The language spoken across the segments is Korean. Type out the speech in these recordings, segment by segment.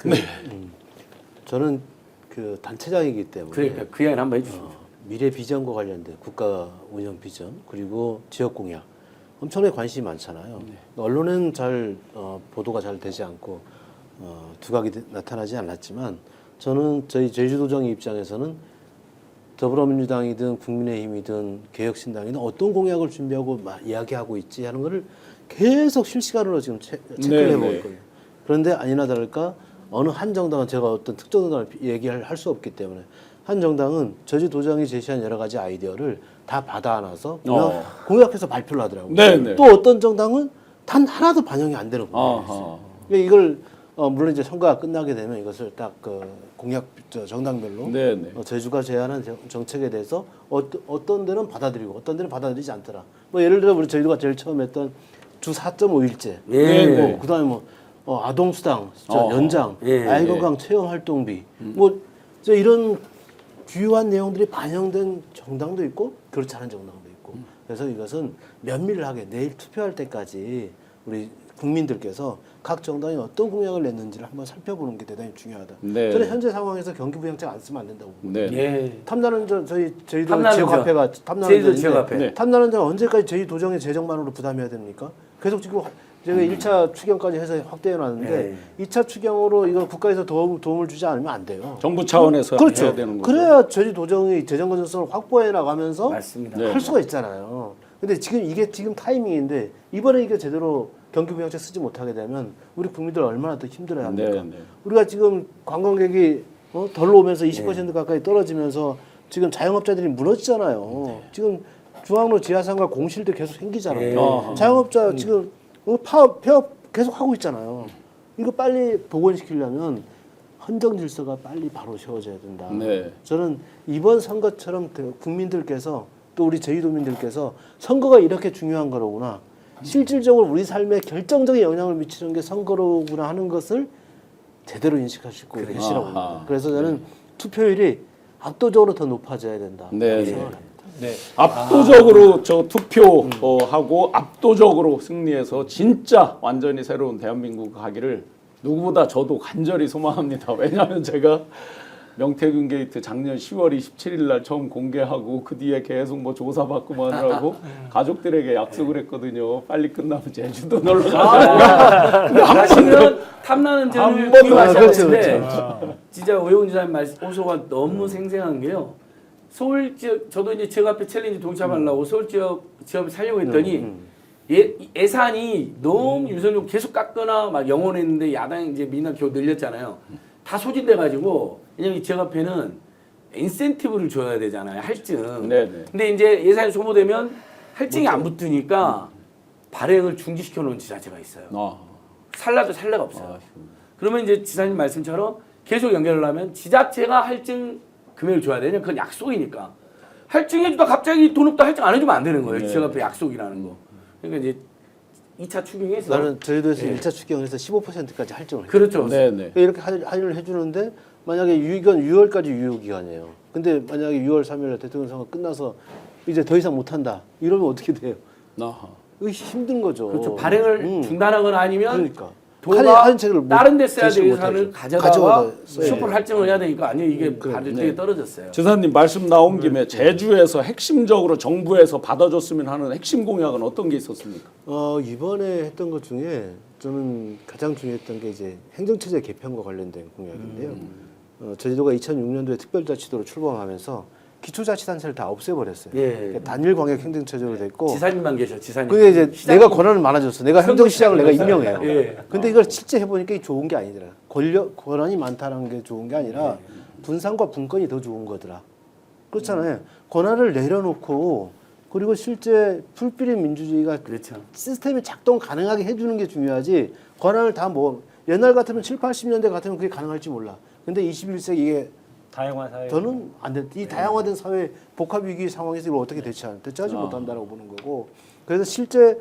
네. 저는 그 단체장이기 때문에 그러니까 그 이야기를 한번 해주시죠. 미래 비전과 관련된 국가 운영 비전 그리고 지역 공약 엄청나게 관심이 많잖아요. 언론에는 잘 보도가 잘 되지 않고 두각이 나타나지 않았지만 저는 저희 제주도정의 입장에서는 더불어민주당이든 국민의힘이든 개혁신당이든 어떤 공약을 준비하고 이야기하고 있지 하는 거를 계속 실시간으로 지금 체크를 해보고 있거든요. 그런데 아니나 다를까 어느 한 정당은 제가 어떤 특정 정당을 얘기할 수 없기 때문에 한 정당은 제주도정이 제시한 여러 가지 아이디어를 다 받아 안아서 공약해서 발표를 하더라고요. 네네. 또 어떤 정당은 단 하나도 반영이 안 되는 거예요. 그러니까 이걸 물론 이제 선거가 끝나게 되면 이것을 딱 그 공약 정당별로 제주가 제안한 정책에 대해서 어떤 데는 받아들이고 어떤 데는 받아들이지 않더라. 뭐 예를 들어 우리 저희가 제일 처음 했던 주 4.5일제, 뭐 그다음에 뭐 아동수당 연장, 아이건강 체험활동비, 뭐 이런 주요한 내용들이 반영된 정당도 있고 그렇지 않은 정당도 있고 그래서 이것은 면밀하게 내일 투표할 때까지 우리 국민들께서 각 정당이 어떤 공약을 냈는지를 한번 살펴보는 게 대단히 중요하다. 저는 현재 상황에서 경기부양책 안 쓰면 안 된다고 봅니다. 탐나는 저희도 지역화폐가 탐나는 지역화폐. 탐나는 자 언제까지 저희 도정의 재정만으로 부담해야 됩니까? 계속 지금 제가 1차 추경까지 해서 확대해 놨는데 2차 추경으로 이거 국가에서 도움을 주지 않으면 안 돼요. 정부 차원에서 그렇죠. 해야 되는 거죠. 그래야 저희 도정의 재정 건전성을 확보해 나가면서 맞습니다. 할 수가 있잖아요. 근데 이게 지금 타이밍인데 이번에 이게 제대로 경기부양책 쓰지 못하게 되면 우리 국민들 얼마나 더 힘들어야 합니까? 우리가 지금 관광객이 덜 오면서 20% 가까이 떨어지면서 지금 자영업자들이 무너지잖아요. 지금 중앙로 지하상가 공실도 계속 생기잖아요. 자영업자 지금 폐업 계속 하고 있잖아요. 이거 빨리 복원시키려면 헌정 질서가 빨리 바로 세워져야 된다. 저는 이번 선거처럼 국민들께서 또 우리 제주도민들께서 선거가 이렇게 중요한 거로구나. 실질적으로 우리 삶에 결정적인 영향을 미치는 게 선거로구나 하는 것을 제대로 인식하시고 계시라고 봅니다. 그래서 저는 투표율이 압도적으로 더 높아져야 된다. 생각합니다. 압도적으로 저 투표하고 압도적으로 승리해서 진짜 완전히 새로운 대한민국 가기를 누구보다 저도 간절히 소망합니다. 왜냐하면 제가 명태균 게이트 작년 10월 27일 날 처음 공개하고 그 뒤에 계속 뭐 조사받고 마느라고 가족들에게 약속을 했거든요. 빨리 끝나면 제주도 놀러 가자고. 하시면 탐나는 점을 기억하셨는데 진짜 오영훈 지사님 말씀 호소가 너무 생생한 게요. 서울 지역 저도 이제 지역 앞에 챌린지 동참하려고 서울 지역을 살려고 했더니 예산이 너무 윤석열 계속 깎거나 막 영원했는데 야당 이제 민당 겨우 늘렸잖아요. 다 소진돼 가지고 왜냐면 지역 앞에는 인센티브를 줘야 되잖아요. 할증. 근데 이제 예산이 소모되면 할증이 안 붙으니까 발행을 중지시켜 놓은 지자체가 있어요. 살라도 살래가 없어요. 그러면 이제 지사님 말씀처럼 계속 연결을 하면 지자체가 할증 금액을 줘야 되냐? 그건 약속이니까. 할증해주다 갑자기 돈 없다 할증 안 해주면 안 되는 거예요. 지역 앞에 약속이라는 거. 그러니까 이제 2차 추경에서 나는 저희도에서 1차 추경에서 15%까지 할증을 했죠. 그렇죠. 이렇게 할인을 해주는데 만약에 이건 6월까지 유효기간이에요. 근데 만약에 6월 3일 대통령 선거 끝나서 이제 더 이상 못한다. 이러면 어떻게 돼요? 이거 힘든 거죠. 그렇죠. 발행을 중단하거나 아니면 그러니까. 도가 다른 데 써야 될 예산을 가져다가 슈퍼 할증을 해야 되니까 아니 이게 가격이 떨어졌어요. 지사님 말씀 나온 김에 제주에서 핵심적으로 정부에서 받아줬으면 하는 핵심 공약은 어떤 게 있었습니까? 이번에 했던 것 중에 저는 가장 중요했던 게 이제 행정체제 개편과 관련된 공약인데요. 제주도가 2006년도에 특별자치도로 출범하면서 기초자치단체를 다 없애버렸어요. 그러니까 단일 광역 행정체제로 됐고. 지사님만 계셔. 지사님. 근데 이제 내가 권한을 많아졌어. 내가 행정시장을 내가 임명해요. 근데 이걸 실제 해보니까 좋은 게 아니더라. 권한이 많다는 게 좋은 게 아니라 분산과 분권이 더 좋은 거더라. 그렇잖아요. 권한을 내려놓고 그리고 실제 풀뿌리 민주주의가 시스템이 작동 가능하게 해주는 게 중요하지. 권한을 다 옛날 같으면 7, 80년대 같으면 그게 가능할지 몰라. 근데 21세기 이게 다양한 사회. 저는 안 돼. 이 다양화된 사회 복합 위기 상황에서 이걸 어떻게 대처하지 못한다라고 보는 거고. 그래서 실제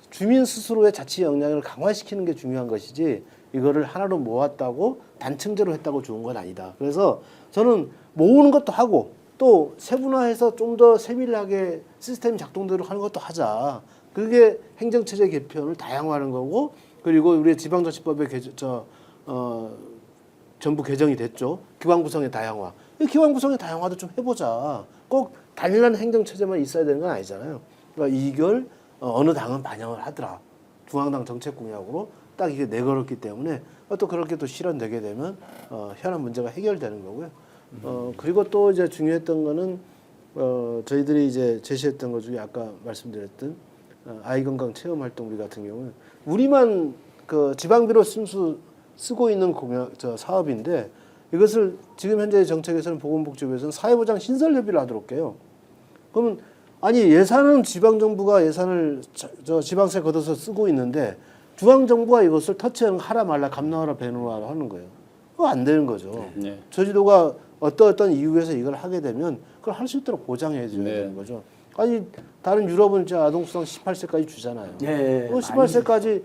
주민 스스로의 자치 역량을 강화시키는 게 중요한 것이지 이거를 하나로 모았다고 단층제로 했다고 좋은 건 아니다. 그래서 저는 모으는 것도 하고 또 세분화해서 좀 더 세밀하게 시스템 작동대로 하는 것도 하자. 그게 행정체제 개편을 다양화하는 거고 그리고 우리 지방자치법의 전부 개정이 됐죠. 기관 구성의 다양화. 이 기관 구성의 다양화도 좀 해보자. 꼭 단일한 행정 체제만 있어야 되는 건 아니잖아요. 그러니까 이걸 어느 당은 반영을 하더라. 중앙당 정책 공약으로 딱 이게 내걸었기 때문에 또 그렇게 또 실현되게 되면 현안 문제가 해결되는 거고요. 그리고 또 이제 중요했던 거는 저희들이 이제 제시했던 것 중에 아까 말씀드렸던 아이 건강 체험 활동비 같은 경우는 우리만 그 지방비로 쓰고 있는 사업인데 이것을 지금 현재 정책에서는 보건복지부에서는 사회보장 신설 협의를 하도록 해요. 그러면 아니 예산은 지방 정부가 예산을 지방세 걷어서 쓰고 있는데 중앙 정부가 이것을 터치하라 말라 감나하라 배누라 하는 거예요. 그거 안 되는 거죠. 네. 저지도가 어떤 이유에서 이걸 하게 되면 그걸 할 수 있도록 보장해 줘야 되는 거죠. 아니 다른 유럽은 이제 아동수당 18세까지 주잖아요. 네, 18세까지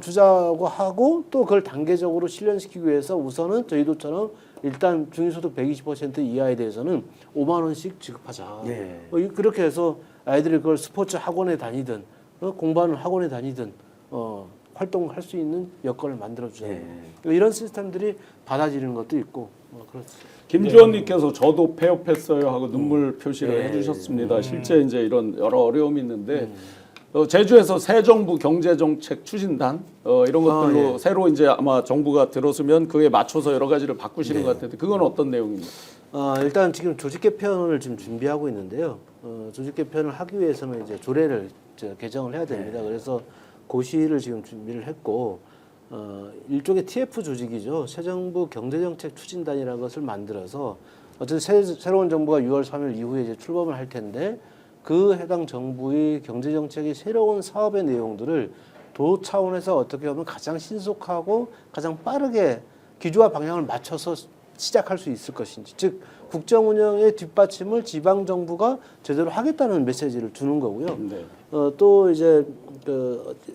주자고 하고 또 그걸 단계적으로 실현시키기 위해서 우선은 저희도처럼 일단 중위소득 120% 이하에 대해서는 5만 원씩 지급하자. 네. 그렇게 해서 아이들이 그걸 스포츠 학원에 다니든 공부하는 학원에 다니든 활동을 할 수 있는 여건을 만들어주자. 이런 시스템들이 받아들이는 것도 있고 그렇습니다. 김지원님께서 저도 폐업했어요 하고 눈물 표시를 해주셨습니다. 실제 이제 이런 여러 어려움이 있는데 제주에서 새 정부 경제정책 추진단 이런 것들로 새로 이제 아마 정부가 들어서면 그에 맞춰서 여러 가지를 바꾸시는 것 같은데 그건 어떤 내용입니까? 일단 지금 조직 개편을 지금 준비하고 있는데요. 조직 개편을 하기 위해서는 이제 조례를 개정을 해야 됩니다. 그래서 고시를 지금 준비를 했고 일종의 TF 조직이죠. 새 정부 경제정책 추진단이라는 것을 만들어서 어쨌든 새로운 정부가 6월 3일 이후에 이제 출범을 할 텐데 그 해당 정부의 경제정책의 새로운 사업의 내용들을 도 차원에서 어떻게 보면 가장 신속하고 가장 빠르게 기조와 방향을 맞춰서 시작할 수 있을 것인지, 즉 국정 운영의 뒷받침을 지방 정부가 제대로 하겠다는 메시지를 주는 거고요. 네. 또 이제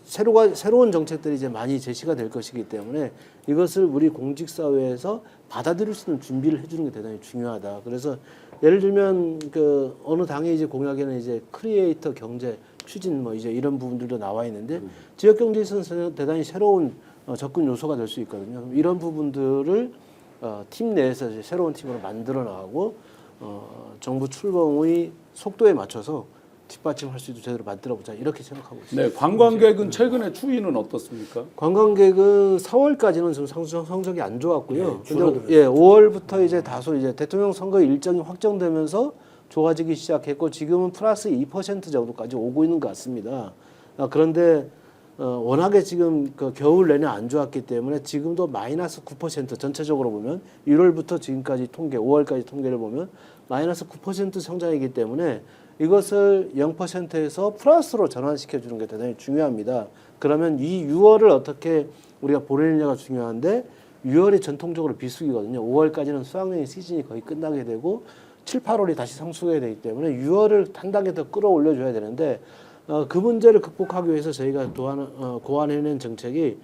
새로운 정책들이 이제 많이 제시가 될 것이기 때문에 이것을 우리 공직 사회에서 받아들일 수 있는 준비를 해주는 게 대단히 중요하다. 그래서 예를 들면 어느 당의 이제 공약에는 이제 크리에이터 경제 추진 이제 이런 부분들도 나와 있는데 지역 경제에 있어서는 대단히 새로운 접근 요소가 될 수 있거든요. 이런 부분들을 팀 내에서 이제 새로운 팀으로 만들어 나가고 정부 출범의 속도에 맞춰서 뒷받침할 수 있도록 제대로 만들어보자 이렇게 생각하고 있습니다. 네, 관광객은 최근에 추이는 어떻습니까? 관광객은 4월까지는 좀 성적이 안 좋았고요. 근데 5월부터 이제 다소 이제 대통령 선거 일정이 확정되면서 좋아지기 시작했고 지금은 플러스 2% 정도까지 오고 있는 것 같습니다. 그런데 워낙에 지금 겨울 내내 안 좋았기 때문에 지금도 마이너스 9% 전체적으로 보면 1월부터 지금까지 5월까지 통계를 보면 마이너스 9% 성장이기 때문에 이것을 0%에서 플러스로 전환시켜 주는 게 대단히 중요합니다. 그러면 이 6월을 어떻게 우리가 보내느냐가 중요한데 6월이 전통적으로 비수기거든요. 5월까지는 수학여행 시즌이 거의 끝나게 되고 7, 8월이 다시 성수기가 되기 때문에 6월을 한 단계 더 끌어올려 줘야 되는데 그 문제를 극복하기 위해서 저희가 고안해낸 정책이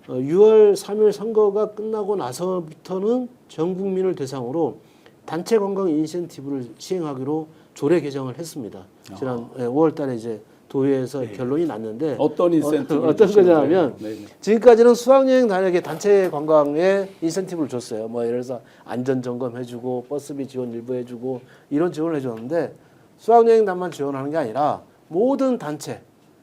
6월 3일 선거가 끝나고 나서부터는 전 국민을 대상으로 단체 관광 인센티브를 시행하기로 조례 개정을 했습니다. 지난 5월 달에 이제 도의회에서 결론이 났는데 어떤 인센티브를 어떤 거냐면 네. 지금까지는 수학여행 다녀게 단체 관광에 인센티브를 줬어요. 예를 들어서 안전 점검 해주고 버스비 지원 일부 해주고 이런 지원을 해줬는데 수학여행단만 지원하는 게 아니라 모든 단체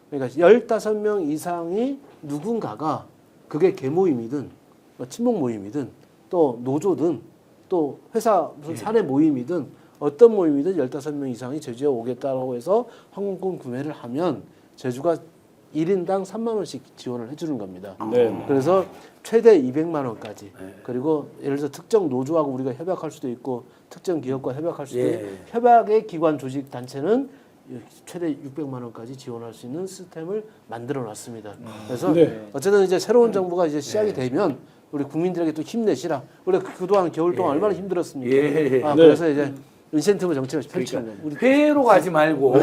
그러니까 15명 이상이 누군가가 그게 계모임이든 친목 모임이든 또 노조든 또 회사 무슨 사내 모임이든 어떤 모임이든 15명 이상이 제주에 오겠다고 해서 항공권 구매를 하면 제주가 1인당 3만 원씩 지원을 해주는 겁니다. 네. 그래서 최대 200만 원까지. 그리고 예를 들어서 특정 노조하고 우리가 협약할 수도 있고 특정 기업과 협약할 수도 있고 협약의 기관 조직 단체는 최대 600만 원까지 지원할 수 있는 시스템을 만들어 놨습니다. 그래서 어쨌든 이제 새로운 정부가 이제 시작이 되면 우리 국민들에게 또 힘내시라. 우리가 그동안 겨울 동안 얼마나 힘들었습니까? 그래서 이제 인센티브 정책을 펼치는 겁니다. 우리 회로 가지 말고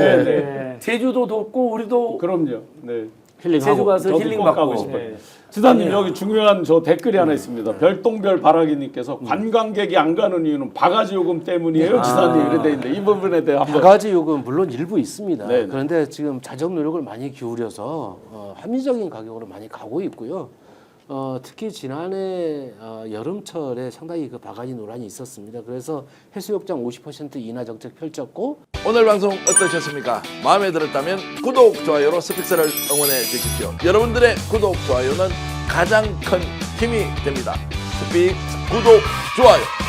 제주도 돕고 우리도 그럼요. 네. 힐링하고. 제주 가서 힐링 받고 싶어요. 지사님 여기 중요한 댓글이 하나 있습니다. 별똥별 바라기님께서 관광객이 안 가는 이유는 바가지 요금 때문이에요. 지사님 이래 돼 있는데 이 부분에 대해 한번. 바가지 요금 물론 일부 있습니다. 그런데 지금 자정 노력을 많이 기울여서 합리적인 가격으로 많이 가고 있고요. 특히 지난해 여름철에 상당히 그 바가지 논란이 있었습니다. 그래서 해수욕장 50% 인하 정책 펼쳤고 오늘 방송 어떠셨습니까? 마음에 들었다면 구독, 좋아요로 스픽스를 응원해 주십시오. 여러분들의 구독, 좋아요는 가장 큰 힘이 됩니다. 스픽스 구독, 좋아요.